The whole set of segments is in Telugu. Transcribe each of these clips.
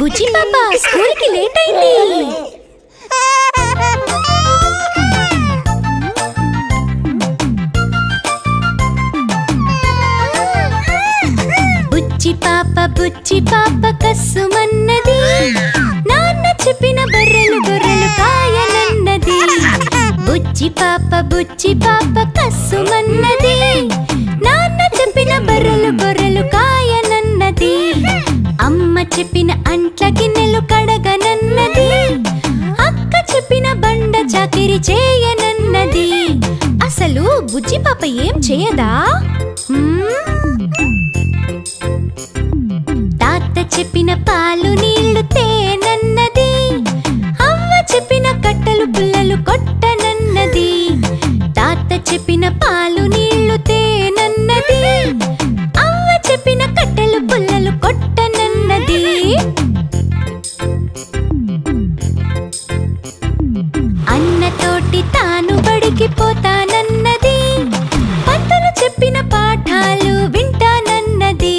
బుజ్జి పాప స్కూల్కి లేట్ అయింది. బుజ్జి పాప కస్సుమన్నది, నాన్న చెప్పిన బర్రెలు గొర్రెలు కాయనన్నది. బుజ్జి పాప కస్సుమన్నది, నాన్న చెప్పిన బర్రెలు గొర్రెలు కాయనన్నది. అమ్మ చెప్పిన అంట్ల గిన్నెలు కడగనన్నది, అక్క చెప్పిన బండ చాకిరి చేయనన్నది. అసలు బుజ్జి పాప ఏం చేయదా? తాత చెప్పిన పాలు నీళ్లు తేనన్నది, అవ్వ చెప్పిన కట్టెలు పుల్లలు కొట్టనన్నది. తాత చెప్పిన పాలు నీళ్లు తేనన్నది, అవ్వ చెప్పిన కట్టెలు పుల్లలు కొట్టనన్నది. అన్నతోటి తాను బడికి పోతానన్నది, పంతులు చెప్పిన పాఠాలు వింటానన్నది.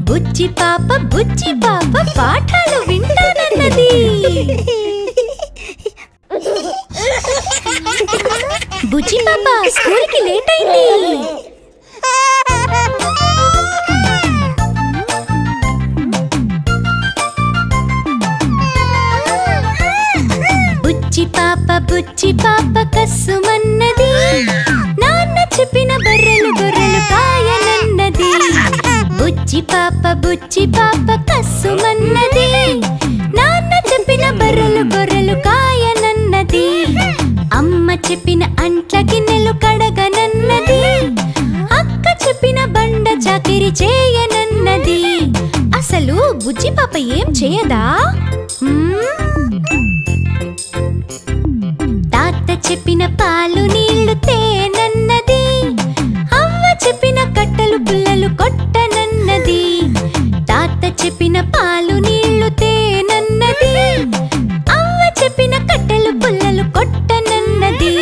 బుజ్జి పాప పాఠాలు వింటానన్నది. బుజ్జి పాప స్కూల్కి లేట్ అయింది. బుజ్జి పాప కస్సుమన్నది, నాన్న చెప్పిన బర్రెలు గొర్రెలు కాయనన్నది. బుజ్జి పాప కస్సుమన్నది, నాన్న చెప్పిన బర్రెలు గొర్రెలు కాయనన్నది. అమ్మ చెప్పిన అంట్ల గిన్నెలు కడగనన్నది, అక్క చెప్పిన బండ చాకిరి చేయనన్నది. అసలు బుజ్జి పాప ఏం చేయదా? తాత చెప్పిన పాలు నీళ్లు తేనన్నది, అవ్వ చెప్పిన కట్టెలు పుల్లలు కొట్టనన్నది. తాత చెప్పిన పాలు నీళ్లు తేనన్నది, అవ్వ చెప్పిన కట్టెలు పుల్లలు కొట్టనన్నది.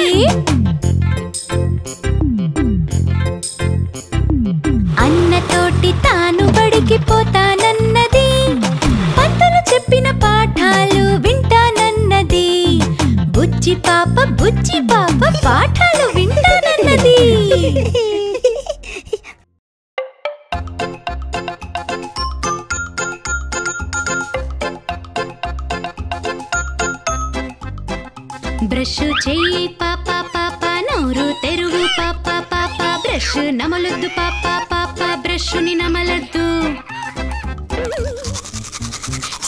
అన్నతోటి తాను బడికి పోతానన్నది, పంతులు చెప్పిన పాఠాలు వింటానన్నది. బుజ్జి పాప పాఠాలు వింటానన్నది. బ్రష్ చెయ్యి పాప నోరు తెరువు పాప బ్రష్ నమలొద్దు పాప బ్రష్ని నమలొద్దు.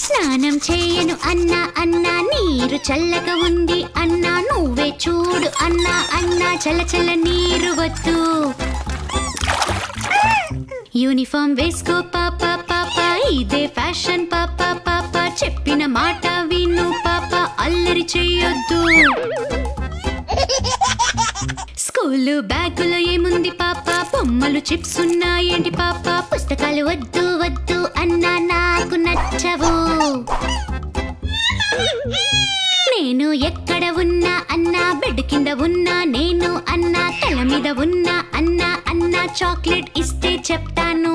స్నానం చేయను అన్నా నీరు చల్లగా ఉంది అన్నా, నువ్వే చూడు అన్నా చల్ల నీరు వద్దు. యూనిఫామ్ వేసుకో పాప ఇదే ఫ్యాషన్ పాప చెప్పిన మాట విను పాప అల్లరి చెయ్యొద్దు. స్కూలు బ్యాగులో ఏముంది పాప, బొమ్మలు చిప్స్ ఉన్నాయేంటి పాప, పుస్తకాలు వద్దు అన్నా నాకు నచ్చవు. నేను ఎక్కడ ఉన్నా అన్నా, బెడ్ కింద ఉన్నా నేను అన్నా, తల మీద ఉన్నా అన్నా చాక్లెట్ ఇస్తే చెప్తాను.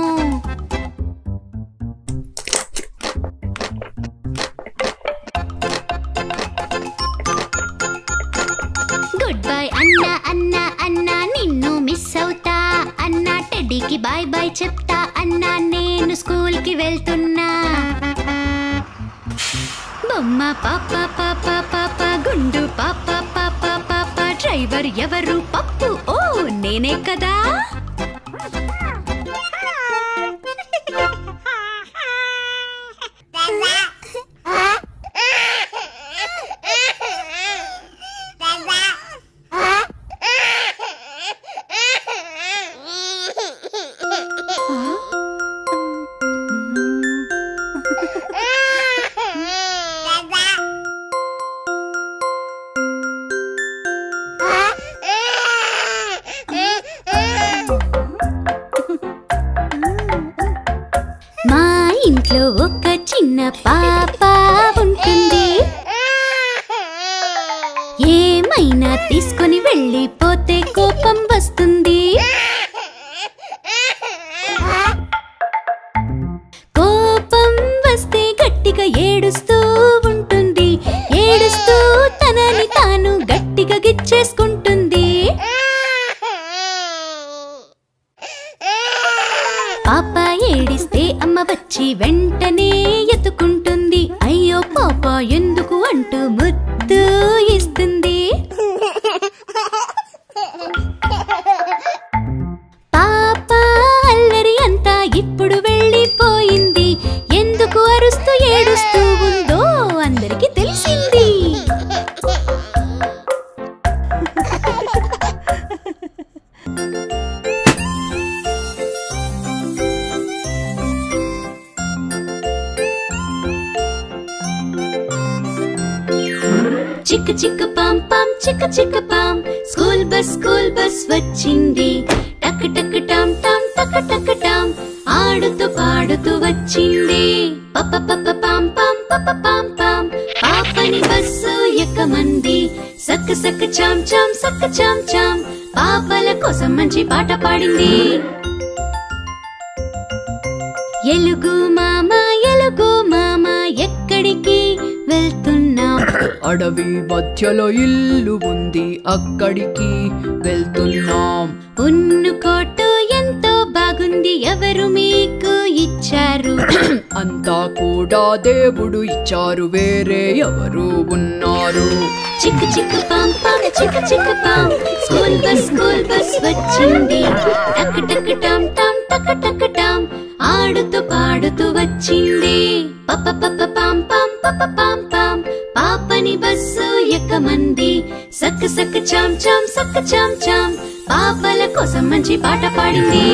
గుడ్ బై అన్నా నిన్ను మిస్ అవుతా అన్నా, టెడ్డీకి బాయ్ చెప్తా అన్నా, నేను స్కూల్కి వెళ్తున్నా. బొమ్మ పాప గుండు పాప డ్రైవర్ ఎవరు పప్పు, ఓ నేనే కదా. ఇంట్లో ఒక చిన్న పాప ఉంటుంది, ఏమైనా తీసుకొని వెళ్ళిపోతే కోపం వస్తుంది. కోపం వస్తే గట్టిగా పాప ఏడిస్తే అమ్మ వచ్చి వెంటనే ఎత్తుకుంటుంది. అయ్యో పాప ఎందుకు అంటూ ముద్దు ఇస్తుంది. పాప అల్లరి అంతా ఇప్పుడు వెళ్ళిపోయింది. ఎందుకు అరుస్తూ ఏడుస్తూ ఉందో అందరికి తెలిసింది. చిక్క చిక్క పాం పాం చిక్క చిక్క పాం స్కూల్ బస్ వచ్చింది. టక్ టక్ టామ్ టామ్ టక్ టక్ టామ్ ఆడుతూ పాడుతూ వచ్చింది. పప్ప పప్ప పాం పాం పప్ప పాం పాం పాపని బస్సు ఎక్కమంది. సక్క సక్క చామ్ చామ్ సక్క చామ్ చామ్ పాపల కోసం మంచి పాట పాడింది. ఎలుగు మామ ఎక్కడికి వెళ్తున్నాం? అడవి మధ్యలో ఇల్లు ఉంది, అక్కడికి వెళ్తున్నాం. ఉన్ను కోటు ఎంతో బాగుంది, ఎవరు మీకు ఇచ్చారు? అంతా కూడా దేవుడు ఇచ్చారు, వేరే ఎవరు ఉన్నారు? చిక్కు చిక్కు పాం పాం చిక్కు చిక్కు పాం స్కూల్ బస్ వచ్చింది. టక్ టక్ టామ్ టామ్ టక్ టక్ టామ్ ఆడుతూ పాడుతూ వచ్చింది. పప్ప పప్ప పాం పాం పప్ప పాం పాం పాపని బస్సు ఎక్కమంది. సక్క సక్క చామ్ చామ్ సక్క చామ్ చామ్ పాపల కోసం మంచి పాట పాడింది.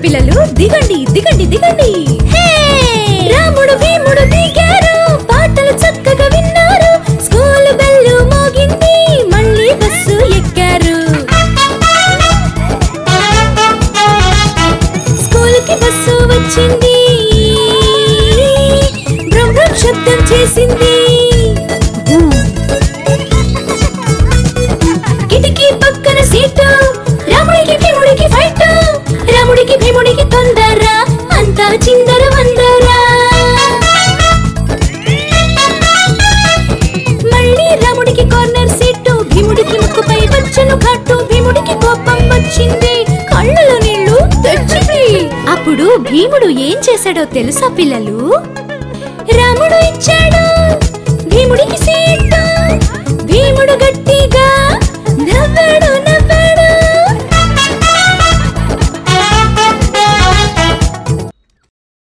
పిల్లలు దిగండి దిగండి దిగండి. రాముడు భీముడు దిగారు, పాటలు చక్కగా విన్నారు. స్కూల్ బెల్ మోగింది, మళ్ళీ బస్సు ఎక్కారు. స్కూల్ కి బస్సు వచ్చింది, బ్రం బ్రం శబ్దం చేసింది. కిటికీ పక్కన సీటు, రాముడికి భీముడికి ఫైట్. రాముడికి భీముడికి తొందర, అంతా చిందర వందర. మళ్ళీ రాముడికి కార్నర్ సీటు, భీముడికి ముక్కుపై వచ్చను ఘాటు. భీముడికి కోపం వచ్చింది, కళ్ళలో నీళ్లు తెచ్చింది. అప్పుడు భీముడు ఏం చేశాడో తెలుసా పిల్లలు? రాముడు ఇచ్చాడు భీముడికి సీటు భీముడు గట్టిగా